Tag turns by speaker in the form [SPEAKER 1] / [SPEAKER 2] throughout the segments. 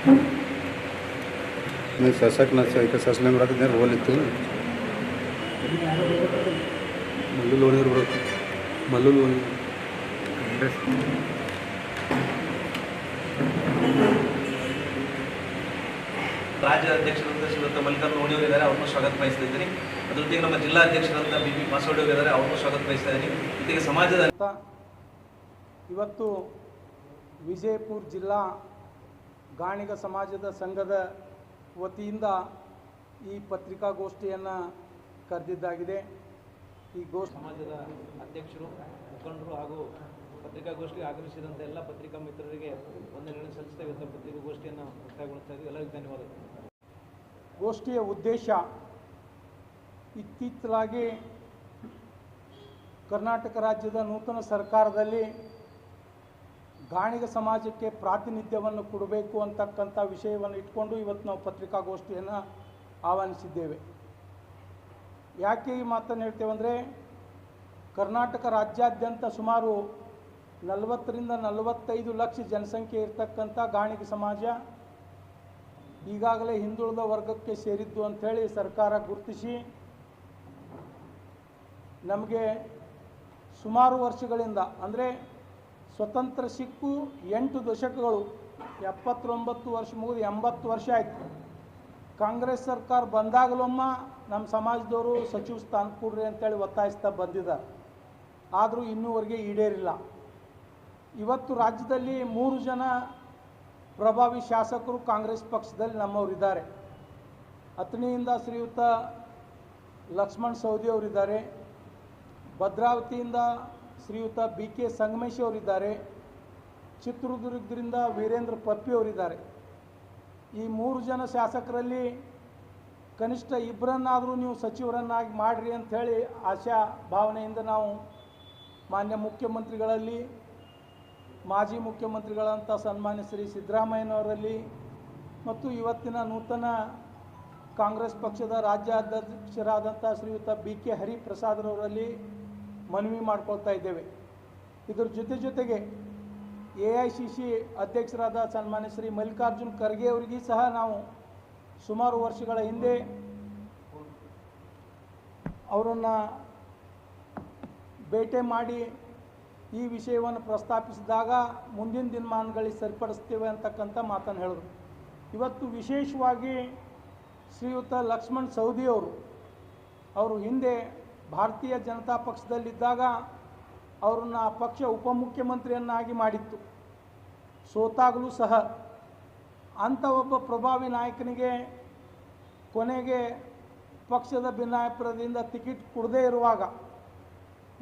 [SPEAKER 1] नहीं शासक ना एक शासन में रखते हैं रोल इतने मल्लू लोनी बರುತ್ತೆ मल्लू लोनी
[SPEAKER 2] ರಾಜ್ಯ ಅಧ್ಯಕ್ಷರಾದ ಶ್ರೀಯುತ ಮಲ್ಲಿಕಾರ್ಜುನ ಲೋಣಿ ಅವರು ಇದ್ದಾರೆ, ಅವ್ರನ್ನೂ ಸ್ವಾಗತ ಬಯಸ್ತಾ ಇದ್ದೀನಿ. ಅದ್ರ ಜೊತೆಗೆ ನಮ್ಮ ಜಿಲ್ಲಾ ಅಧ್ಯಕ್ಷರಾದ ಬಿ ಮಾಸೋಡಿ ಅವರು ಇದ್ದಾರೆ, ಅವ್ರನ್ನೂ ಸ್ವಾಗತ ಬಯಸ್ತಾ ಇದ್ದೀನಿ. ಜೊತೆಗೆ ಸಮಾಜದ
[SPEAKER 3] ಇವತ್ತು ವಿಜಯಪುರ ಜಿಲ್ಲಾ ಗಾಣಿಗ ಸಮಾಜದ ಸಂಘದ ವತಿಯಿಂದ ಈ ಪತ್ರಿಕಾಗೋಷ್ಠಿಯನ್ನು ಕರೆದಿದ್ದಾಗಿದೆ. ಈ
[SPEAKER 2] ಸಮಾಜದ ಅಧ್ಯಕ್ಷರು, ಮುಖಂಡರು ಹಾಗೂ ಪತ್ರಿಕಾಗೋಷ್ಠಿಗೆ ಆಗಮಿಸಿದಂಥ ಎಲ್ಲ ಪತ್ರಿಕಾ ಮಿತ್ರರಿಗೆ ವಂದನೆಗಳನ್ನು ಸಲ್ಲಿಸ್ತಾ ಇವತ್ತು ಪತ್ರಿಕಾಗೋಷ್ಠಿಯನ್ನು ಮುಕ್ತಾಯಗೊಳಿಸ್ತಾ ಇದ್ದೀವಿ. ಎಲ್ಲರಿಗೂ ಧನ್ಯವಾದಗಳು.
[SPEAKER 3] ಗೋಷ್ಠಿಯ ಉದ್ದೇಶ ಇತ್ತೀಚಲಾಗಿ ಕರ್ನಾಟಕ ರಾಜ್ಯದ ನೂತನ ಸರ್ಕಾರದಲ್ಲಿ ಗಾಣಿಗ ಸಮಾಜಕ್ಕೆ ಪ್ರಾತಿನಿಧ್ಯವನ್ನು ಕೊಡಬೇಕು ಅಂತಕ್ಕಂಥ ವಿಷಯವನ್ನು ಇಟ್ಕೊಂಡು ಇವತ್ತು ನಾವು ಪತ್ರಿಕಾಗೋಷ್ಠಿಯನ್ನು ಆಹ್ವಾನಿಸಿದ್ದೇವೆ. ಯಾಕೆ ಈ ಮಾತನ್ನು ಹೇಳ್ತೇವೆಂದರೆ, ಕರ್ನಾಟಕ ರಾಜ್ಯಾದ್ಯಂತ ಸುಮಾರು 40ರಿಂದ 45 ಲಕ್ಷ ಜನಸಂಖ್ಯೆ ಇರತಕ್ಕಂಥ ಗಾಣಿಗ ಸಮಾಜ ಈಗಾಗಲೇ ಹಿಂದುಳಿದ ವರ್ಗಕ್ಕೆ ಸೇರಿದ್ದು ಅಂಥೇಳಿ ಸರ್ಕಾರ ಗುರುತಿಸಿ ನಮಗೆ ಸುಮಾರು ವರ್ಷಗಳಿಂದ, ಅಂದರೆ ಸ್ವತಂತ್ರ ಸಿಕ್ಕು 8 ದಶಕಗಳು, 79 ವರ್ಷ ಮುಗಿದು 80 ವರ್ಷ ಆಯಿತು. ಕಾಂಗ್ರೆಸ್ ಸರ್ಕಾರ ಬಂದಾಗಲೊಮ್ಮ ನಮ್ಮ ಸಮಾಜದವರು ಸಚಿವ ಸ್ಥಾನ ಕೊಡ್ರಿ ಅಂತೇಳಿ ಒತ್ತಾಯಿಸ್ತಾ ಬಂದಿದ್ದಾರೆ. ಆದರೂ ಇನ್ನೂವರೆಗೆ ಈಡೇರಿಲ್ಲ. ಇವತ್ತು ರಾಜ್ಯದಲ್ಲಿ 3 ಜನ ಪ್ರಭಾವಿ ಶಾಸಕರು ಕಾಂಗ್ರೆಸ್ ಪಕ್ಷದಲ್ಲಿ ನಮ್ಮವರಿದ್ದಾರೆ. ಅಥಣಿಯಿಂದ ಶ್ರೀಯುತ ಲಕ್ಷ್ಮಣ್ ಸವದಿ ಅವರಿದ್ದಾರೆ, ಭದ್ರಾವತಿಯಿಂದ ಶ್ರೀಯುತ BK ಸಂಗಮೇಶ್ ಅವರಿದ್ದಾರೆ, ಚಿತ್ರದುರ್ಗದಿಂದ ವೀರೇಂದ್ರ ಪಪ್ಪಿ ಅವರಿದ್ದಾರೆ. ಈ 3 ಜನ ಶಾಸಕರಲ್ಲಿ ಕನಿಷ್ಠ ಇಬ್ಬರನ್ನಾದರೂ ನೀವು ಸಚಿವರನ್ನಾಗಿ ಮಾಡಿರಿ ಅಂಥೇಳಿ ಆಶಾ ಭಾವನೆಯಿಂದ ನಾವು ಮಾನ್ಯ ಮುಖ್ಯಮಂತ್ರಿಗಳಲ್ಲಿ, ಮಾಜಿ ಮುಖ್ಯಮಂತ್ರಿಗಳಂಥ ಸನ್ಮಾನ್ಯ ಶ್ರೀ ಸಿದ್ದರಾಮಯ್ಯನವರಲ್ಲಿ ಮತ್ತು ಇವತ್ತಿನ ನೂತನ ಕಾಂಗ್ರೆಸ್ ಪಕ್ಷದ ರಾಜ್ಯಾಧ್ಯಕ್ಷರಾದಂಥ ಶ್ರೀಯುತ BK ಹರಿಪ್ರಸಾದ್ರವರಲ್ಲಿ ಮನವಿ ಮಾಡ್ಕೊಳ್ತಾ ಇದ್ದೇವೆ. ಇದರ ಜೊತೆಗೆ AICC ಅಧ್ಯಕ್ಷರಾದ ಸನ್ಮಾನ್ಯ ಶ್ರೀ ಮಲ್ಲಿಕಾರ್ಜುನ ಖರ್ಗೆ ಅವರಿಗೂ ಸಹ ನಾವು ಸುಮಾರು ವರ್ಷಗಳ ಹಿಂದೆ ಅವರನ್ನು ಭೇಟಿ ಮಾಡಿ ಈ ವಿಷಯವನ್ನು ಪ್ರಸ್ತಾಪಿಸಿದಾಗ ಮುಂದಿನ ದಿನಮಾನಗಳಿಗೆ ಸರಿಪಡಿಸ್ತೇವೆ ಅಂತಕ್ಕಂಥ ಮಾತನ್ನು ಹೇಳಿದ್ರು. ಇವತ್ತು ವಿಶೇಷವಾಗಿ ಶ್ರೀಯುತ ಲಕ್ಷ್ಮಣ್ ಸವದಿ ಅವರು ಹಿಂದೆ ಭಾರತೀಯ ಜನತಾ ಪಕ್ಷದಲ್ಲಿದ್ದಾಗ ಅವರನ್ನು ಆ ಪಕ್ಷ ಉಪಮುಖ್ಯಮಂತ್ರಿಯನ್ನಾಗಿ ಮಾಡಿತ್ತು. ಸೋತಾಗಲೂ ಸಹ ಅಂಥ ಒಬ್ಬ ಪ್ರಭಾವಿ ನಾಯಕನಿಗೆ ಕೊನೆಗೆ ಪಕ್ಷದ ಭಿನ್ನಾಭಿಪ್ರಾಯದಿಂದ ಟಿಕೆಟ್ ಕೊಡದೇ ಇರುವಾಗ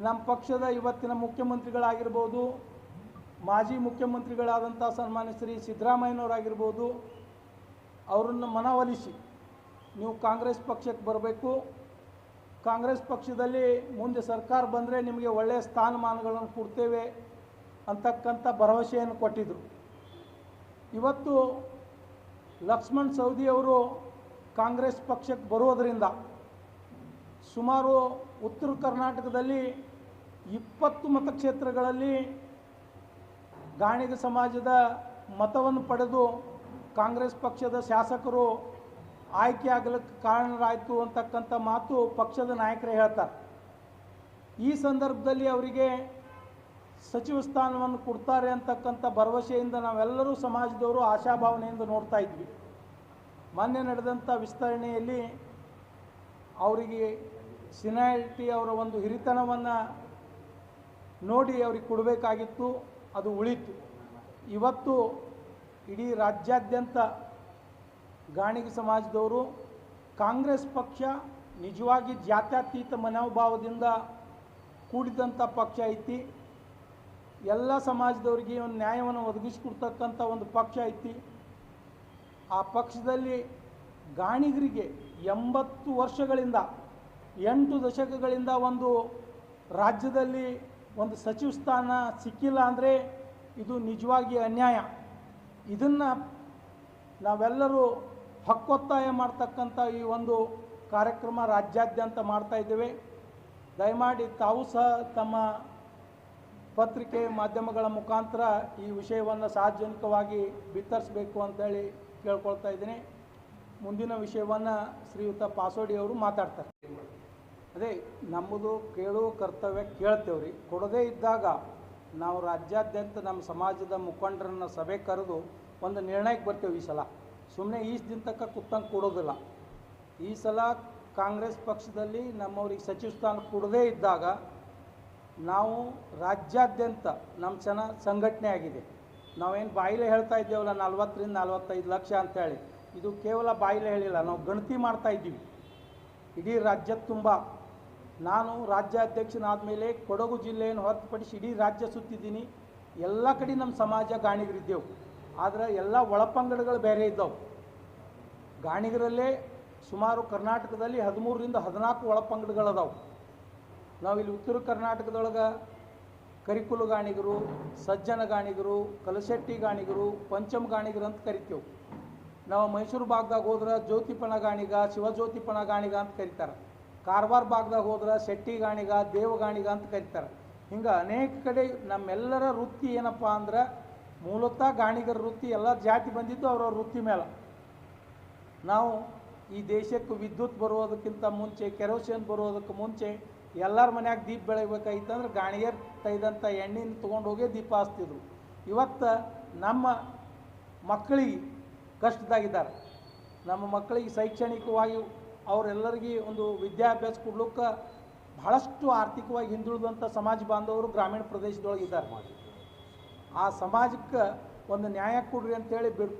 [SPEAKER 3] ನಮ್ಮ ಪಕ್ಷದ ಇವತ್ತಿನ ಮುಖ್ಯಮಂತ್ರಿಗಳಾಗಿರ್ಬೋದು, ಮಾಜಿ ಮುಖ್ಯಮಂತ್ರಿಗಳಾದಂಥ ಸನ್ಮಾನ್ಯ ಶ್ರೀ ಸಿದ್ದರಾಮಯ್ಯನವರಾಗಿರ್ಬೋದು, ಅವರನ್ನು ಮನವೊಲಿಸಿ ನೀವು ಕಾಂಗ್ರೆಸ್ ಪಕ್ಷಕ್ಕೆ ಬರಬೇಕು, ಕಾಂಗ್ರೆಸ್ ಪಕ್ಷದಲ್ಲಿ ಮುಂದೆ ಸರ್ಕಾರ ಬಂದರೆ ನಿಮಗೆ ಒಳ್ಳೆಯ ಸ್ಥಾನಮಾನಗಳನ್ನು ಕೊಡ್ತೇವೆ ಅಂತಕ್ಕಂಥ ಭರವಸೆಯನ್ನು ಕೊಟ್ಟಿದ್ದರು. ಇವತ್ತು ಲಕ್ಷ್ಮಣ್ ಸವದಿ ಅವರು ಕಾಂಗ್ರೆಸ್ ಪಕ್ಷಕ್ಕೆ ಬರೋದರಿಂದ ಸುಮಾರು ಉತ್ತರ ಕರ್ನಾಟಕದಲ್ಲಿ 20 ಮತಕ್ಷೇತ್ರಗಳಲ್ಲಿ ಗಾಣಿಗ ಸಮಾಜದ ಮತವನ್ನು ಪಡೆದು ಕಾಂಗ್ರೆಸ್ ಪಕ್ಷದ ಶಾಸಕರು ಆಯ್ಕೆ ಆಗಲಿಕ್ಕೆ ಕಾರಣರಾಯಿತು ಅಂತಕ್ಕಂಥ ಮಾತು ಪಕ್ಷದ ನಾಯಕರೇ ಹೇಳ್ತಾರೆ. ಈ ಸಂದರ್ಭದಲ್ಲಿ ಅವರಿಗೆ ಸಚಿವ ಸ್ಥಾನವನ್ನು ಕೊಡ್ತಾರೆ ಅಂತಕ್ಕಂಥ ಭರವಸೆಯಿಂದ ನಾವೆಲ್ಲರೂ ಸಮಾಜದವರು ಆಶಾಭಾವನೆಯಿಂದ ನೋಡ್ತಾ ಇದ್ವಿ. ಮೊನ್ನೆ ನಡೆದಂಥ ವಿಸ್ತರಣೆಯಲ್ಲಿ ಅವರಿಗೆ ಸಿನಾರಿಟಿ ಅವರ ಒಂದು ಹಿರಿತನವನ್ನು ನೋಡಿ ಅವ್ರಿಗೆ ಕೊಡಬೇಕಾಗಿತ್ತು, ಅದು ಉಳಿತು. ಇವತ್ತು ಇಡೀ ರಾಜ್ಯಾದ್ಯಂತ ಗಾಣಿಗ ಸಮಾಜದವರು ಕಾಂಗ್ರೆಸ್ ಪಕ್ಷ ನಿಜವಾಗಿ ಜಾತ್ಯತೀತ ಮನೋಭಾವದಿಂದ ಕೂಡಿದಂಥ ಪಕ್ಷ ಐತಿ, ಎಲ್ಲ ಸಮಾಜದವರಿಗೆ ಒಂದು ನ್ಯಾಯವನ್ನು ಒದಗಿಸಿಕೊಡ್ತಕ್ಕಂಥ ಒಂದು ಪಕ್ಷ ಐತಿ. ಆ ಪಕ್ಷದಲ್ಲಿ ಗಾಣಿಗರಿಗೆ 80 ವರ್ಷಗಳಿಂದ 8 ದಶಕಗಳಿಂದ ಒಂದು ರಾಜ್ಯದಲ್ಲಿ ಒಂದು ಸಚಿವ ಸ್ಥಾನ ಸಿಕ್ಕಿಲ್ಲ ಅಂದರೆ ಇದು ನಿಜವಾಗಿ ಅನ್ಯಾಯ. ಇದನ್ನು ನಾವೆಲ್ಲರೂ ಹಕ್ಕೊತ್ತಾಯ ಮಾಡ್ತಕ್ಕಂಥ ಈ ಒಂದು ಕಾರ್ಯಕ್ರಮ ರಾಜ್ಯಾದ್ಯಂತ ಮಾಡ್ತಾ ಇದ್ದೇವೆ. ದಯಮಾಡಿ ತಾವು ಸಹ ತಮ್ಮ ಪತ್ರಿಕೆ ಮಾಧ್ಯಮಗಳ ಮುಖಾಂತರ ಈ ವಿಷಯವನ್ನು ಸಾರ್ವಜನಿಕವಾಗಿ ಬಿತ್ತರಿಸಬೇಕು ಅಂತೇಳಿ ಕೇಳ್ಕೊಳ್ತಾ ಇದ್ದೀನಿ. ಮುಂದಿನ ವಿಷಯವನ್ನು ಶ್ರೀಯುತ ಪಾಸೋಡಿ ಅವರು ಮಾತಾಡ್ತಾರೆ. ಅದೇ ನಮ್ಮದು ಕೇಳುವ ಕರ್ತವ್ಯ ಕೇಳ್ತೇವ್ರಿ. ಕೊಡದೇ ಇದ್ದಾಗ ನಾವು ರಾಜ್ಯಾದ್ಯಂತ ನಮ್ಮ ಸಮಾಜದ ಮುಖಂಡರನ್ನು ಸಭೆ ಕರೆದು ಒಂದು ನಿರ್ಣಯಕ್ಕೆ ಬರ್ತೇವೆ. ಈ ಸಲ ಸುಮ್ಮನೆ ದಿನ ತನಕ ಕುತ್ತಂಗೆ ಕೊಡೋದಿಲ್ಲ. ಈ ಸಲ ಕಾಂಗ್ರೆಸ್ ಪಕ್ಷದಲ್ಲಿ ನಮ್ಮವ್ರಿಗೆ ಸಚಿವ ಸ್ಥಾನ ಕೊಡದೇ ಇದ್ದಾಗ ನಾವು ರಾಜ್ಯಾದ್ಯಂತ ನಮ್ಮ ಸಂಘಟನೆ ಆಗಿದೆ. ನಾವೇನು ಬಾಯಿಲೆ ಹೇಳ್ತಾ ಇದ್ದೇವಲ್ಲ 40ರಿಂದ 45 ಲಕ್ಷ ಅಂತೇಳಿ, ಇದು ಕೇವಲ ಬಾಯಿಲೆ ಹೇಳಿಲ್ಲ, ನಾವು ಗಣತಿ ಮಾಡ್ತಾ ಇದ್ದೀವಿ ಇಡೀ ರಾಜ್ಯದ ತುಂಬ. ನಾನು ರಾಜ್ಯಾಧ್ಯಕ್ಷನಾದ ಮೇಲೆ ಕೊಡಗು ಜಿಲ್ಲೆಯನ್ನು ಹೊರತುಪಡಿಸಿ ಇಡೀ ರಾಜ್ಯ ಸುತ್ತಿದ್ದೀನಿ. ಎಲ್ಲ ಕಡೆ ನಮ್ಮ ಸಮಾಜ ಗಾಣಿಗರಿದ್ದೆವು. ಆದರೆ ಎಲ್ಲ ಒಳಪಂಗಡಗಳು ಬೇರೆ ಇದ್ದವು. ಗಾಣಿಗರಲ್ಲೇ ಸುಮಾರು ಕರ್ನಾಟಕದಲ್ಲಿ 13ರಿಂದ 14 ಒಳಪಂಗಡಗಳದಾವು. ನಾವಿಲ್ಲಿ ಉತ್ತರ ಕರ್ನಾಟಕದೊಳಗೆ ಕರಿಕುಲು ಗಾಣಿಗರು, ಸಜ್ಜನ ಗಾಣಿಗರು, ಕಲಶೆಟ್ಟಿ ಗಾಣಿಗರು, ಪಂಚಮ ಗಾಣಿಗರು ಅಂತ ಕರಿತೇವೆ. ನಾವು ಮೈಸೂರು ಭಾಗದಾಗ ಹೋದ್ರೆ ಜ್ಯೋತಿಪಣ ಗಾಣಿಗ, ಶಿವಜ್ಯೋತಿಪಣ ಗಾಣಿಗ ಅಂತ ಕರೀತಾರೆ. ಕಾರವಾರ ಭಾಗದಾಗ ಹೋದ್ರೆ ಶೆಟ್ಟಿ ಗಾಣಿಗ, ದೇವಗಾಣಿಗ ಅಂತ ಕರೀತಾರೆ. ಹಿಂಗೆ ಅನೇಕ ಕಡೆ ನಮ್ಮೆಲ್ಲರ ವೃತ್ತಿ ಏನಪ್ಪ ಅಂದ್ರೆ ಮೂಲತಃ ಗಾಣಿಗರ ವೃತ್ತಿ. ಎಲ್ಲ ಜಾತಿ ಬಂದಿದ್ದು ಅವ್ರವ್ರ ವೃತ್ತಿ ಮೇಲೆ. ನಾವು ಈ ದೇಶಕ್ಕೆ ವಿದ್ಯುತ್ ಬರೋದಕ್ಕಿಂತ ಮುಂಚೆ, ಕೆರೋಸಿನ್ ಬರೋದಕ್ಕೆ ಮುಂಚೆ ಎಲ್ಲರ ಮನ್ಯಾಗ ದೀಪ ಬೆಳಗಬೇಕಾಗಿತ್ತಂದ್ರೆ ಗಾಣಿಗರು ತೆಗೆದಂಥ ಎಣ್ಣೆನ ತೊಗೊಂಡು ಹೋಗಿ ದೀಪ ಹಚ್ತಿದ್ರು. ಇವತ್ತು ನಮ್ಮ ಮಕ್ಕಳಿಗೆ ಕಷ್ಟದಾಗಿದ್ದಾರೆ. ನಮ್ಮ ಮಕ್ಕಳಿಗೆ ಶೈಕ್ಷಣಿಕವಾಗಿ ಅವರೆಲ್ಲರಿಗೆ ಒಂದು ವಿದ್ಯಾಭ್ಯಾಸ ಕೊಡ್ಲಿಕ್ಕೆ ಬಹಳಷ್ಟು ಆರ್ಥಿಕವಾಗಿ ಹಿಂದುಳಿದಂಥ ಸಮಾಜ ಬಾಂಧವರು ಗ್ರಾಮೀಣ ಪ್ರದೇಶದೊಳಗಿದ್ದಾರೆ. ಆ ಸಮಾಜಕ್ಕೆ ಒಂದು ನ್ಯಾಯ ಕೊಡ್ರಿ ಅಂತೇಳಿ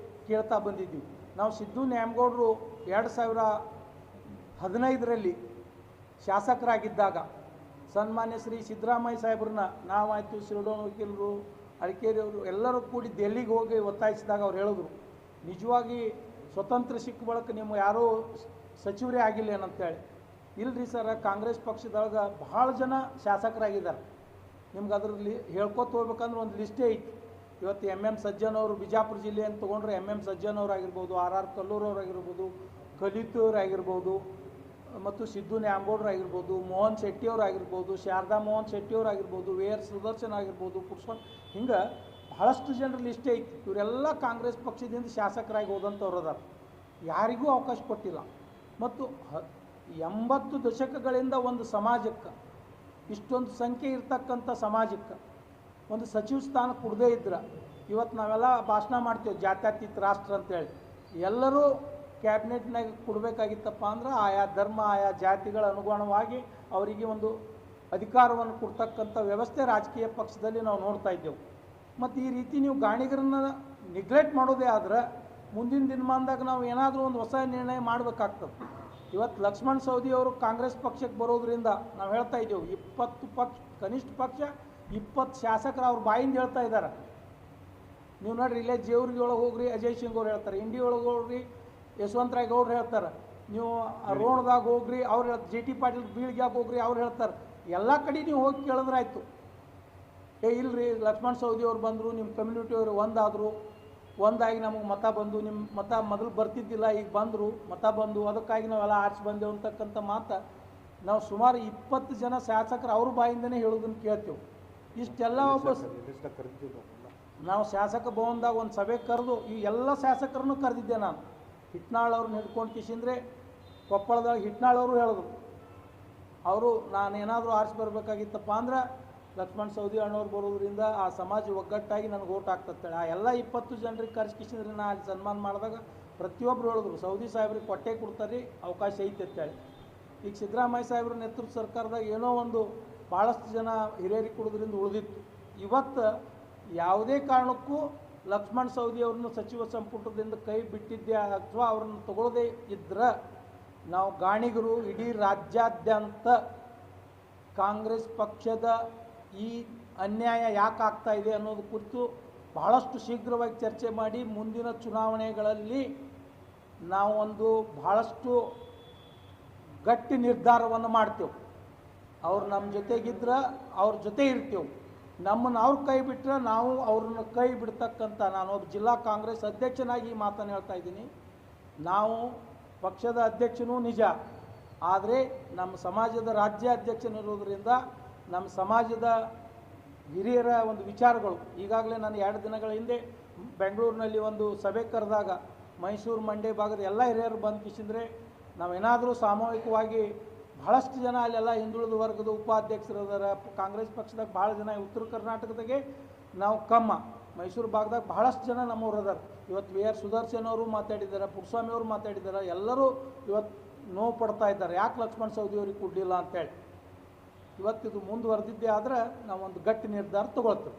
[SPEAKER 3] ಕೇಳ್ತಾ ಬಂದಿದ್ದೀವಿ. ನಾವು ಸಿದ್ದು ನ್ಯಾಮಗೌಡರು 2015ರಲ್ಲಿ ಶಾಸಕರಾಗಿದ್ದಾಗ ಸನ್ಮಾನ್ಯ ಶ್ರೀ ಸಿದ್ದರಾಮಯ್ಯ ಸಾಹೇಬ್ರನ್ನ ನಾವಾಯಿತು, ಶಿರಡೋಣ ವಕೀಲರು, ಅಡಿಕೇರಿಯವರು ಎಲ್ಲರೂ ಕೂಡಿ ದೆಹಲಿಗೆ ಹೋಗಿ ಒತ್ತಾಯಿಸಿದಾಗ ಅವ್ರು ಹೇಳಿದ್ರು, ನಿಜವಾಗಿ ಸ್ವತಂತ್ರ ಸಿಕ್ಕ ಬಳಕ ನಿಮ್ಮ ಯಾರೂ ಸಚಿವರೇ ಆಗಿಲ್ಲ ಏನಂತೇಳಿ. ಇಲ್ಲರಿ ಸರ್, ಕಾಂಗ್ರೆಸ್ ಪಕ್ಷದೊಳಗೆ ಭಾಳ ಜನ ಶಾಸಕರಾಗಿದ್ದಾರೆ. ನಿಮ್ಗೆ ಅದರಲ್ಲಿ ಹೇಳ್ಕೊತ ಹೋಗ್ಬೇಕಂದ್ರೆ ಒಂದು ಲಿಸ್ಟೇ ಐತಿ. ಇವತ್ತು ಎಮ್ ಸಜ್ಜನ್ ಅವರು ಬಿಜಾಪುರ ಜಿಲ್ಲೆಯನ್ನು ತೊಗೊಂಡ್ರೆ ಎಮ್ ಸಜ್ಜನ್ ಅವರಾಗಿರ್ಬೋದು, RR ಕಲ್ಲೂರವರಾಗಿರ್ಬೋದು, ಕಲಿತೂರಾಗಿರ್ಬೋದು, ಮತ್ತು ಸಿದ್ದು ನ್ಯಾಮಗೌಡರಾಗಿರ್ಬೋದು, ಮೋಹನ್ ಶೆಟ್ಟಿಯವರಾಗಿರ್ಬೋದು, ಶಾರದಾ ಮೋಹನ್ ಶೆಟ್ಟಿಯವರಾಗಿರ್ಬೋದು, ವಿ.ಆರ್. ಸುದರ್ಶನ್ ಆಗಿರ್ಬೋದು, ಪುಷ್ಪನ್, ಹಿಂಗೆ ಬಹಳಷ್ಟು ಜನರ ಲಿಸ್ಟೇ ಐತಿ. ಇವರೆಲ್ಲ ಕಾಂಗ್ರೆಸ್ ಪಕ್ಷದಿಂದ ಶಾಸಕರಾಗಿ ಹೋದಂಥವ್ರು ಅದಾರ. ಯಾರಿಗೂ ಅವಕಾಶ ಕೊಟ್ಟಿಲ್ಲ. ಮತ್ತು 80 ದಶಕಗಳಿಂದ ಒಂದು ಸಮಾಜಕ್ಕೆ, ಇಷ್ಟೊಂದು ಸಂಖ್ಯೆ ಇರ್ತಕ್ಕಂಥ ಸಮಾಜಕ್ಕೆ ಒಂದು ಸಚಿವ ಸ್ಥಾನ ಕೊಡದೇ ಇದ್ರೆ ಇವತ್ತು ನಾವೆಲ್ಲ ಭಾಷಣ ಮಾಡ್ತೇವೆ ಜಾತ್ಯತೀತ ರಾಷ್ಟ್ರ ಅಂತೇಳಿ. ಎಲ್ಲರೂ ಕ್ಯಾಬಿನೆಟ್ನಾಗ ಕೊಡಬೇಕಾಗಿತ್ತಪ್ಪ ಅಂದ್ರೆ ಆಯಾ ಧರ್ಮ, ಆಯಾ ಜಾತಿಗಳ ಅನುಗುಣವಾಗಿ ಅವರಿಗೆ ಒಂದು ಅಧಿಕಾರವನ್ನು ಕೊಡ್ತಕ್ಕಂಥ ವ್ಯವಸ್ಥೆ ರಾಜಕೀಯ ಪಕ್ಷದಲ್ಲಿ ನಾವು ನೋಡ್ತಾ ಇದ್ದೆವು. ಮತ್ತು ಈ ರೀತಿ ನೀವು ಗಾಣಿಗರನ್ನ ನಿಗ್ಲೆಕ್ಟ್ ಮಾಡೋದೇ ಆದ್ರೆ ಮುಂದಿನ ದಿನಮಾನದಾಗ ನಾವು ಏನಾದರೂ ಒಂದು ಹೊಸ ನಿರ್ಣಯ ಮಾಡಬೇಕಾಗ್ತದೆ. ಇವತ್ತು ಲಕ್ಷ್ಮಣ್ ಸವದಿ ಅವರು ಕಾಂಗ್ರೆಸ್ ಪಕ್ಷಕ್ಕೆ ಬರೋದ್ರಿಂದ ನಾವು ಹೇಳ್ತಾ ಇದ್ದೇವೆ, 20 ಪಕ್ಷ, ಕನಿಷ್ಠ ಪಕ್ಷ 20 ಶಾಸಕರು ಅವ್ರ ಬಾಯಿಂದ ಹೇಳ್ತಾ ಇದ್ದಾರೆ. ನೀವು ನೋಡ್ರಿ, ಇಲ್ಲೇ ಜೇವರ್ಗಿ ಒಳಗೆ ಹೋಗ್ರಿ ಅಜಯ್ ಸಿಂಗ್ ಅವ್ರು ಹೇಳ್ತಾರೆ, ಇಂಡಿ ಒಳಗೆ ಹೋಗ್ರಿ ಯಶವಂತರಾಯ್ ಗೌಡ್ರು ಹೇಳ್ತಾರೆ, ನೀವು ರೋಣದಾಗ ಹೋಗ್ರಿ ಅವ್ರು ಹೇಳ್ತಾರೆ, JT ಪಾಟೀಲ್ ಬೀಳ್ಗ್ಯಾಗ ಹೋಗ್ರಿ ಅವ್ರು ಹೇಳ್ತಾರೆ. ಎಲ್ಲ ಕಡೆ ನೀವು ಹೋಗಿ ಕೇಳಿದ್ರಾಯ್ತು. ಇಲ್ರಿ ಲಕ್ಷ್ಮಣ್ ಸವದಿ ಅವ್ರು ಬಂದರು, ನಿಮ್ಮ ಕಮ್ಯುನಿಟಿಯವರು ಒಂದಾಗಿ ನಮಗೆ ಮತ ಬಂದು, ನಿಮ್ಮ ಮತ ಮೊದಲು ಬರ್ತಿದ್ದಿಲ್ಲ, ಈಗ ಬಂದರು, ಮತ ಬಂದು, ಅದಕ್ಕಾಗಿ ನಾವೆಲ್ಲ ಆರಿಸಿ ಬಂದೆವು ಅಂತಕ್ಕಂಥ ಮಾತು ನಾವು ಸುಮಾರು 20 ಜನ ಶಾಸಕರು ಅವ್ರ ಬಾಯಿಂದನೇ ಹೇಳೋದನ್ನು ಕೇಳ್ತೇವೆ. ಇಷ್ಟೆಲ್ಲ ನಾವು ಶಾಸಕ ಭವನದಾಗ ಒಂದು ಸಭೆ ಕರೆದು ಈ ಎಲ್ಲ ಶಾಸಕರನ್ನು ಕರೆದಿದ್ದೆ ನಾನು. ಹಿಟ್ನಾಳ್ ಅವ್ರನ್ನ ಹಿಡ್ಕೊಂಡು ಕಿಶಿಂದ್ರೆ ಕೊಪ್ಪಳದಾಗ ಹಿಟ್ನಾಳ್ ಅವರು ಹೇಳಿದ್ರು, ಅವರು ನಾನೇನಾದರೂ ಆರಿಸಿ ಬರಬೇಕಾಗಿತ್ತಪ್ಪ ಅಂದ್ರೆ ಲಕ್ಷ್ಮಣ್ ಸವದಿ ಅಣ್ಣವ್ರು ಬರೋದ್ರಿಂದ ಆ ಸಮಾಜ ಒಗ್ಗಟ್ಟಾಗಿ ನನಗೆ ಓಟ್ ಆಗ್ತತ್ತೇಳಿ ಆ ಎಲ್ಲ 20 ಜನರಿಗೆ ಕರೆಸ್ಕಿಸಿದ್ರೆ ನಾನು ಅಲ್ಲಿ ಸನ್ಮಾನ ಮಾಡಿದಾಗ ಪ್ರತಿಯೊಬ್ಬರು ಹೇಳಿದ್ರು, ಸವದಿ ಸಾಹೇಬ್ರಿಗೆ ಕೊಟ್ಟೆ ಕೊಡ್ತಾರೆ, ಅವಕಾಶ ಐತೆ ಅಂತೇಳಿ. ಈಗ ಸಿದ್ದರಾಮಯ್ಯ ಸಾಹೇಬ್ರ ನೇತೃತ್ವ ಸರ್ಕಾರದಾಗ ಏನೋ ಒಂದು ಭಾಳಷ್ಟು ಜನ ಹಿರಿಯರಿಗೆ ಕೊಡೋದ್ರಿಂದ ಉಳಿದಿತ್ತು. ಇವತ್ತು ಯಾವುದೇ ಕಾರಣಕ್ಕೂ ಲಕ್ಷ್ಮಣ್ ಸವದಿ ಅವ್ರನ್ನ ಸಚಿವ ಸಂಪುಟದಿಂದ ಕೈ ಬಿಟ್ಟಿದ್ದೆ ಅಥವಾ ಅವ್ರನ್ನ ತಗೊಳ್ಳದೇ ಇದ್ರೆ ನಾವು ಗಾಣಿಗರು ಇಡೀ ರಾಜ್ಯಾದ್ಯಂತ ಕಾಂಗ್ರೆಸ್ ಪಕ್ಷದ ಈ ಅನ್ಯಾಯ ಯಾಕೆ ಆಗ್ತಾ ಇದೆ ಅನ್ನೋದು ಕುರಿತು ಬಹಳಷ್ಟು ಶೀಘ್ರವಾಗಿ ಚರ್ಚೆ ಮಾಡಿ ಮುಂದಿನ ಚುನಾವಣೆಗಳಲ್ಲಿ ನಾವು ಒಂದು ಬಹಳಷ್ಟು ಗಟ್ಟಿ ನಿರ್ಧಾರವನ್ನು ಮಾಡ್ತೇವೆ. ಅವ್ರು ನಮ್ಮ ಜೊತೆಗಿದ್ರೆ ಅವ್ರ ಜೊತೆ ಇರ್ತೇವೆ, ನಮ್ಮನ್ನು ಅವ್ರು ಕೈ ಬಿಟ್ಟರೆ ನಾವು ಅವ್ರನ್ನ ಕೈ ಬಿಡ್ತಕ್ಕಂಥ, ನಾನೊಬ್ಬ ಜಿಲ್ಲಾ ಕಾಂಗ್ರೆಸ್ ಅಧ್ಯಕ್ಷನಾಗಿ ಈ ಮಾತನ್ನು ಹೇಳ್ತಾ ಇದ್ದೀನಿ. ನಾವು ಪಕ್ಷದ ಅಧ್ಯಕ್ಷನೂ ನಿಜ, ಆದರೆ ನಮ್ಮ ಸಮಾಜದ ರಾಜ್ಯ ಅಧ್ಯಕ್ಷನಿರೋದ್ರಿಂದ ನಮ್ಮ ಸಮಾಜದ ಹಿರಿಯರ ಒಂದು ವಿಚಾರಗಳು ಈಗಾಗಲೇ ನಾನು 2 ದಿನಗಳ ಹಿಂದೆ ಬೆಂಗಳೂರಿನಲ್ಲಿ ಒಂದು ಸಭೆ ಕರೆದಾಗ ಮೈಸೂರು ಮಂಡ್ಯ ಭಾಗದ ಎಲ್ಲ ಹಿರಿಯರು ಬಂದು ಕಿಸಿದ್ರೆ ನಾವೇನಾದರೂ ಸಾಮೂಹಿಕವಾಗಿ ಭಾಳಷ್ಟು ಜನ ಅಲ್ಲೆಲ್ಲ ಹಿಂದುಳಿದ ವರ್ಗದ ಉಪಾಧ್ಯಕ್ಷರು ಅದಾರ, ಕಾಂಗ್ರೆಸ್ ಪಕ್ಷದಾಗ ಭಾಳ ಜನ ಉತ್ತರ ಕರ್ನಾಟಕದಾಗೆ ನಾವು ಕಮ್ಮ, ಮೈಸೂರು ಭಾಗದಾಗ ಭಾಳಷ್ಟು ಜನ ನಮ್ಮವ್ರು ಅದಾರ. ಇವತ್ತು ವಿ ಆರ್ ಸುದರ್ಶನ್ ಅವರು ಮಾತಾಡಿದ್ದಾರೆ, ಪುರುಸ್ವಾಮಿ ಅವರು ಮಾತಾಡಿದ್ದಾರೆ, ಎಲ್ಲರೂ ಇವತ್ತು ನೋವು ಪಡ್ತಾ ಇದ್ದಾರೆ ಯಾಕೆ ಲಕ್ಷ್ಮಣ ಸವದಿ ಅವ್ರಿಗೆ ಕೊಡಲಿಲ್ಲ ಅಂತೇಳಿ. ಇವತ್ತಿದು ಮುಂದುವರೆದಿದ್ದೇ ಆದ್ರೆ ನಾವೊಂದು ಗಟ್ಟಿ ನಿರ್ಧಾರ ತಗೊಳ್ತೇವೆ.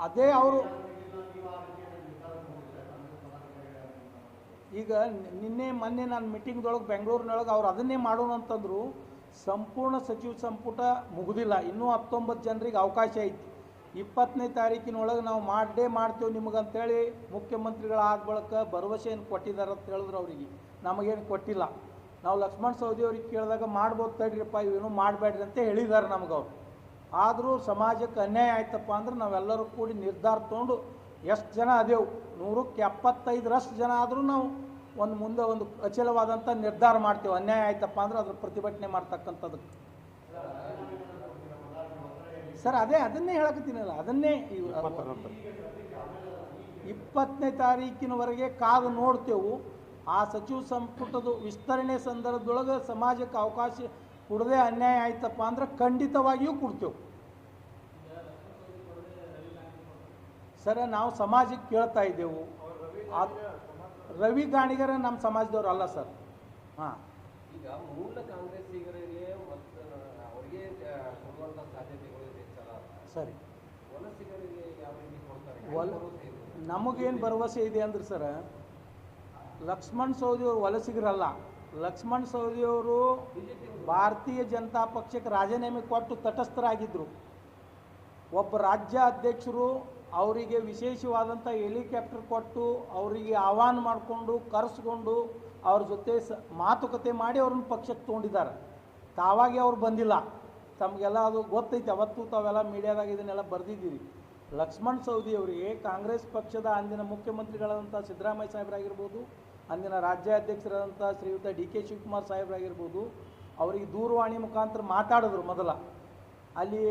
[SPEAKER 3] ಅದೇ ಅವರು ಈಗ ನಿನ್ನೆ ಮೊನ್ನೆ ನಾನು ಮೀಟಿಂಗ್ದೊಳಗೆ ಬೆಂಗಳೂರಿನೊಳಗೆ ಅವ್ರು ಅದನ್ನೇ ಮಾಡೋಣ ಅಂತಂದರು. ಸಂಪೂರ್ಣ ಸಚಿವ ಸಂಪುಟ ಮುಗುದಿಲ್ಲ, ಇನ್ನೂ 19 ಜನರಿಗೆ ಅವಕಾಶ ಐತಿ. 20ನೇ ತಾರೀಕಿನೊಳಗೆ ನಾವು ಮಾಡ್ತೇವೆ ನಿಮಗಂತೇಳಿ ಮುಖ್ಯಮಂತ್ರಿಗಳಾದ ಬಳಿಕ ಭರವಸೆಯನ್ನು ಕೊಟ್ಟಿದ್ದಾರೆ ಅಂತ ಹೇಳಿದ್ರು. ಅವರಿಗೆ ನಮಗೇನು ಕೊಟ್ಟಿಲ್ಲ. ನಾವು ಲಕ್ಷ್ಮಣ ಸವದಿ ಅವ್ರಿಗೆ ಕೇಳಿದಾಗ ಮಾಡ್ಬೋದು ತಡ್ರಿಪ್ಪ, ಇವೇನು ಮಾಡಬೇಡ್ರಿ ಅಂತ ಹೇಳಿದ್ದಾರೆ ನಮಗವ್ರು. ಆದರೂ ಸಮಾಜಕ್ಕೆ ಅನ್ಯಾಯ ಆಯ್ತಪ್ಪ ಅಂದ್ರೆ ನಾವೆಲ್ಲರೂ ಕೂಡಿ ನಿರ್ಧಾರ ತೊಗೊಂಡು ಎಷ್ಟು ಜನ ಅದೇವು 100ಕ್ಕೆ 75ರಷ್ಟು ಜನ ಆದರೂ ನಾವು ಮುಂದೆ ಒಂದು ಅಚಲವಾದಂಥ ನಿರ್ಧಾರ ಮಾಡ್ತೇವೆ. ಅನ್ಯಾಯ ಆಯ್ತಪ್ಪ ಅಂದ್ರೆ ಅದ್ರ ಪ್ರತಿಭಟನೆ ಮಾಡ್ತಕ್ಕಂಥದ್ದಕ್ಕೆ. ಸರ್ ಅದನ್ನೇ ಹೇಳಕತ್ತೀನಲ್ಲ, ಅದನ್ನೇ 20ನೇ ತಾರೀಕಿನವರೆಗೆ ಕಾದು ನೋಡ್ತೇವೆ. ಆ ಸಚಿವ ಸಂಪುಟದ ವಿಸ್ತರಣೆ ಸಂದರ್ಭದೊಳಗೆ ಸಮಾಜಕ್ಕೆ ಅವಕಾಶ ಕೊಡದೆ ಅನ್ಯಾಯ ಆಯ್ತಪ್ಪ ಅಂದ್ರೆ ಖಂಡಿತವಾಗಿಯೂ ಕೊಡ್ತೇವೆ. ಸರ ನಾವು ಸಮಾಜಕ್ಕೆ ಕೇಳ್ತಾ ಇದ್ದೆವು. ರವಿ ಗಾಣಿಗರ ನಮ್ಮ ಸಮಾಜದವ್ರು ಅಲ್ಲ ಸರ್. ಹಾಂ,
[SPEAKER 4] ಈಗ ಮೂಲ ಕಾಂಗ್ರೆಸ್ಸಿಗರಿಗೆ ಮತ್ತು ಅವರಿಗೆ ಕೊಡುವಂಥ ಸಾಧ್ಯತೆಗಳು ಹೆಚ್ಚಳ.
[SPEAKER 3] ಸರಿ,
[SPEAKER 4] ವಲಸಿಗರಿಗೆ ಯಾವ ರೀತಿ ಕೊಡ್ತಾರೆ?
[SPEAKER 3] ನಮಗೇನು ಭರವಸೆ ಇದೆ ಅಂದ್ರೆ ಸರ, ಲಕ್ಷ್ಮಣ ಸವದಿಯವರು ವಲಸಿಗರಲ್ಲ. ಲಕ್ಷ್ಮಣ ಸವದಿಯವರು ಭಾರತೀಯ ಜನತಾ ಪಕ್ಷಕ್ಕೆ ರಾಜೀನಾಮೆ ಕೊಟ್ಟು ತಟಸ್ಥರಾಗಿದ್ದರು. ಒಬ್ಬ ರಾಜ್ಯ ಅಧ್ಯಕ್ಷರು ಅವರಿಗೆ ವಿಶೇಷವಾದಂಥ ಹೆಲಿಕಾಪ್ಟರ್ ಕೊಟ್ಟು ಅವರಿಗೆ ಆಹ್ವಾನ ಮಾಡಿಕೊಂಡು ಕರೆಸ್ಕೊಂಡು ಅವ್ರ ಜೊತೆ ಮಾತುಕತೆ ಮಾಡಿ ಅವ್ರನ್ನ ಪಕ್ಷಕ್ಕೆ ತೊಗೊಂಡಿದ್ದಾರೆ. ತಾವಾಗೆ ಅವ್ರು ಬಂದಿಲ್ಲ. ತಮಗೆಲ್ಲ ಅದು ಗೊತ್ತೈತೆ, ಅವತ್ತು ತಾವೆಲ್ಲ ಮೀಡಿಯಾದಾಗ ಇದನ್ನೆಲ್ಲ ಬರೆದಿದ್ದೀರಿ. ಲಕ್ಷ್ಮಣ ಸವದಿ ಅವರಿಗೆ ಕಾಂಗ್ರೆಸ್ ಪಕ್ಷದ ಅಂದಿನ ಮುಖ್ಯಮಂತ್ರಿಗಳಾದಂಥ ಸಿದ್ದರಾಮಯ್ಯ ಸಾಹೇಬರಾಗಿರ್ಬೋದು, ಅಂದಿನ ರಾಜ್ಯಾಧ್ಯಕ್ಷರಾದಂಥ ಶ್ರೀಯುತ ಡಿ ಕೆ ಶಿವಕುಮಾರ್ ಸಾಹೇಬರಾಗಿರ್ಬೋದು, ಅವರಿಗೆ ದೂರವಾಣಿ ಮುಖಾಂತರ ಮಾತಾಡಿದ್ರು. ಮೊದಲ ಅಲ್ಲಿ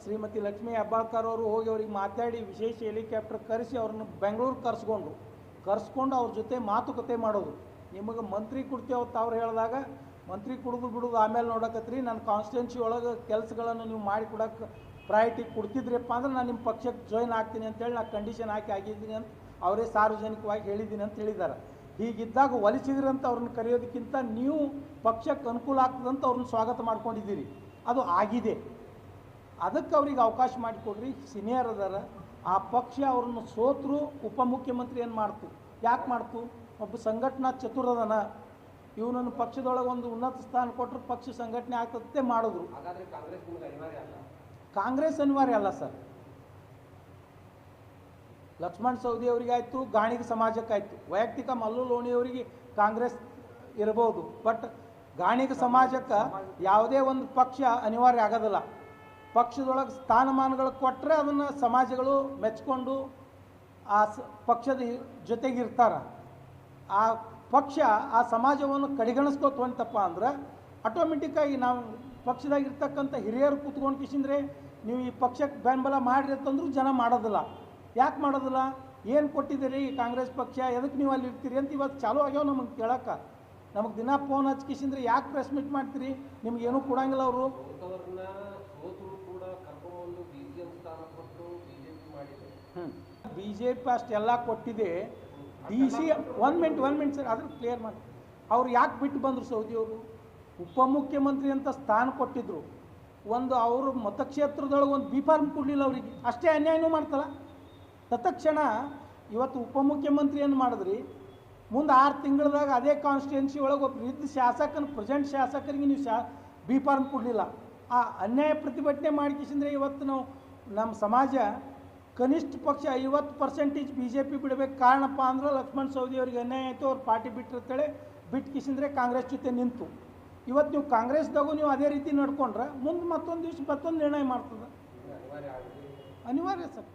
[SPEAKER 3] ಶ್ರೀಮತಿ ಲಕ್ಷ್ಮೀ ಹೆಬ್ಬಾಳ್ಕರ್ ಅವರು ಹೋಗಿ ಅವ್ರಿಗೆ ಮಾತಾಡಿ ವಿಶೇಷ ಹೆಲಿಕಾಪ್ಟರ್ ಕರೆಸಿ ಅವ್ರನ್ನ ಬೆಂಗಳೂರು ಕರೆಸ್ಕೊಂಡು ಅವ್ರ ಜೊತೆ ಮಾತುಕತೆ ಮಾಡೋದು. ನಿಮಗೆ ಮಂತ್ರಿ ಕೊಡ್ತೀವಿ ಅವತ್ತು ಅವ್ರು ಹೇಳಿದಾಗ, ಮಂತ್ರಿ ಕುಡಿದು ಬಿಡೋದು ಆಮೇಲೆ ನೋಡಕತ್ರಿ, ನನ್ನ ಕಾನ್ಸ್ಟಿಟ್ಯೂನ್ಸಿ ಒಳಗೆ ಕೆಲಸಗಳನ್ನು ನೀವು ಮಾಡಿ ಕೊಡೋಕ್ಕೆ ಪ್ರಯಾರಿಟಿ ಕೊಡ್ತಿದ್ರಪ್ಪ ಅಂದ್ರೆ ನಾನು ನಿಮ್ಮ ಪಕ್ಷಕ್ಕೆ ಜಾಯ್ನ್ ಆಗ್ತೀನಿ ಅಂತೇಳಿ ನಾನು ಕಂಡೀಷನ್ ಆಗಿದ್ದೀನಿ ಅಂತ ಅವರೇ ಸಾರ್ವಜನಿಕವಾಗಿ ಹೇಳಿದ್ದೀನಿ ಅಂತ ಹೇಳಿದ್ದಾರೆ. ಹೀಗಿದ್ದಾಗ ವಲಸಿಗರಂತ ಅವ್ರನ್ನ ಕರೆಯೋದಕ್ಕಿಂತ ನೀವು ಪಕ್ಷಕ್ಕೆ ಅನುಕೂಲ ಆಗ್ತದಂತ ಅವ್ರನ್ನ ಸ್ವಾಗತ ಮಾಡ್ಕೊಂಡಿದ್ದೀರಿ. ಅದು ಆಗಿದೆ. ಅದಕ್ಕೆ ಅವ್ರಿಗೆ ಅವಕಾಶ ಮಾಡಿಕೊಡ್ರಿ. ಸೀನಿಯರ್ ಅದಾರ. ಆ ಪಕ್ಷ ಅವ್ರನ್ನ ಸೋತರು ಉಪಮುಖ್ಯಮಂತ್ರಿಯನ್ನು ಮಾಡ್ತು. ಯಾಕೆ ಮಾಡ್ತು? ಒಬ್ಬ ಸಂಘಟನಾ ಚತುರದನ, ಇವನನ್ನು ಪಕ್ಷದೊಳಗೆ ಒಂದು ಉನ್ನತ ಸ್ಥಾನ ಕೊಟ್ಟರು ಪಕ್ಷ ಸಂಘಟನೆ ಆಗ್ತದೆ ಮಾಡಿದ್ರು.
[SPEAKER 4] ಹಾಗಾದರೆ ಕಾಂಗ್ರೆಸ್ ನಿಮಗೆ ಅನಿವಾರ್ಯ ಅಲ್ಲ?
[SPEAKER 3] ಕಾಂಗ್ರೆಸ್ ಅನಿವಾರ್ಯ ಅಲ್ಲ ಸರ್. ಲಕ್ಷ್ಮಣ ಸವದಿ ಅವರಿಗೆ ಆಯಿತು, ಗಾಣಿಗ ಸಮಾಜಕ್ಕಾಯಿತು. ವೈಯಕ್ತಿಕ ಮಲ್ಲು ಲೋಣಿಯವರಿಗೆ ಕಾಂಗ್ರೆಸ್ ಇರ್ಬೋದು, ಬಟ್ ಗಾಣಿಗ ಸಮಾಜಕ್ಕೆ ಯಾವುದೇ ಒಂದು ಪಕ್ಷ ಅನಿವಾರ್ಯ ಆಗೋದಿಲ್ಲ. ಪಕ್ಷದೊಳಗೆ ಸ್ಥಾನಮಾನಗಳು ಕೊಟ್ಟರೆ ಅದನ್ನು ಸಮಾಜಗಳು ಮೆಚ್ಕೊಂಡು ಆ ಪಕ್ಷದ ಜೊತೆಗಿರ್ತಾರೆ. ಆ ಪಕ್ಷ ಆ ಸಮಾಜವನ್ನು ಕಡೆಗಣಿಸ್ಕೋತ ಹೊಂಟಪ್ಪ ಅಂದ್ರೆ ಆಟೋಮೆಟಿಕ್ಕಾಗಿ ನಾವು ಪಕ್ಷದಾಗಿರ್ತಕ್ಕಂಥ ಹಿರಿಯರು ಕೂತ್ಕೊಂಡು ಕಿಸಿಂದ್ರೆ ನೀವು ಈ ಪಕ್ಷಕ್ಕೆ ಬೆಂಬಲ ಮಾಡಿರಿ ಅಂತಂದ್ರೂ ಜನ ಮಾಡೋದಿಲ್ಲ. ಯಾಕೆ ಮಾಡೋದಿಲ್ಲ? ಏನು ಕೊಟ್ಟಿದ್ದೀರಿ ಕಾಂಗ್ರೆಸ್ ಪಕ್ಷ, ಎದಕ್ಕೆ ನೀವು ಅಲ್ಲಿ ಇರ್ತೀರಿ ಅಂತ ಇವತ್ತು ಚಾಲೂ ಆಗ್ಯಾವ ನಮಗೆ ಕೇಳೋಕೆ. ನಮಗೆ ದಿನ ಫೋನ್ ಹಚ್ಕಿಸಿಂದ್ರೆ ಯಾಕೆ ಪ್ರೆಸ್ ಮೀಟ್ ಮಾಡ್ತೀರಿ, ನಿಮ್ಗೇನೂ ಕೊಡಂಗಿಲ್ಲ ಅವರು. ಬಿ ಜೆ ಪಿ ಅಷ್ಟೆಲ್ಲ ಕೊಟ್ಟಿದೆ. DC 1 ಮಿನಿಟ್ ಸರ್, ಅದನ್ನು ಕ್ಲಿಯರ್ ಮಾಡಿ. ಅವ್ರು ಯಾಕೆ ಬಿಟ್ಟು ಬಂದರು ಸೌದಿಯವರು? ಉಪಮುಖ್ಯಮಂತ್ರಿ ಅಂತ ಸ್ಥಾನ ಕೊಟ್ಟಿದ್ರು. ಒಂದು ಅವರು ಮತಕ್ಷೇತ್ರದೊಳಗೆ ಒಂದು ಬಿ ಫಾರ್ಮ್ ಕೊಡಲಿಲ್ಲ ಅವರಿಗೆ, ಅಷ್ಟೇ ಅನ್ಯಾಯನೂ ಮಾಡ್ತಲ್ಲ. ತತ್ಕ್ಷಣ ಇವತ್ತು ಉಪಮುಖ್ಯಮಂತ್ರಿಯನ್ನು ಮಾಡಿದ್ರಿ, ಮುಂದೆ 6 ತಿಂಗಳದಾಗ ಅದೇ ಕಾನ್ಸ್ಟಿಟ್ಯೂನ್ಸಿ ಒಳಗೆ ಒಬ್ಬ ಪ್ರೆಸೆಂಟ್ ಶಾಸಕರಿಗೆ ನೀವು ಬಿ ಫಾರ್ಮ್ ಕೊಡಲಿಲ್ಲ. ಆ ಅನ್ಯಾಯ ಪ್ರತಿಭಟನೆ ಮಾಡಿಕಿಸಿದ್ರೆ ಇವತ್ತು ನಾವು ನಮ್ಮ ಸಮಾಜ ಕನಿಷ್ಠ ಪಕ್ಷ 50% BJP ಬಿಡಬೇಕು. ಕಾರಣಪ್ಪ ಅಂದ್ರೆ ಲಕ್ಷ್ಮಣ ಸವದಿ ಅವರಿಗೆ ಅನ್ಯಾಯ ಆಯಿತು, ಅವ್ರು ಪಾರ್ಟಿ ಬಿಟ್ಟಿರ್ತೇಳೆ ಬಿಟ್ಟು ಕಿಸಿಂದ್ರೆ ಕಾಂಗ್ರೆಸ್ ಜೊತೆ ನಿಂತು. ಇವತ್ತು ನೀವು ಕಾಂಗ್ರೆಸ್ದಾಗೂ ನೀವು ಅದೇ ರೀತಿ ನಡ್ಕೊಂಡ್ರೆ ಮುಂದೆ ಮತ್ತೊಂದು ದಿವಸ ಮತ್ತೊಂದು ನಿರ್ಣಯ ಮಾಡ್ತದೆ. ಅನಿವಾರ್ಯ ಸರ್.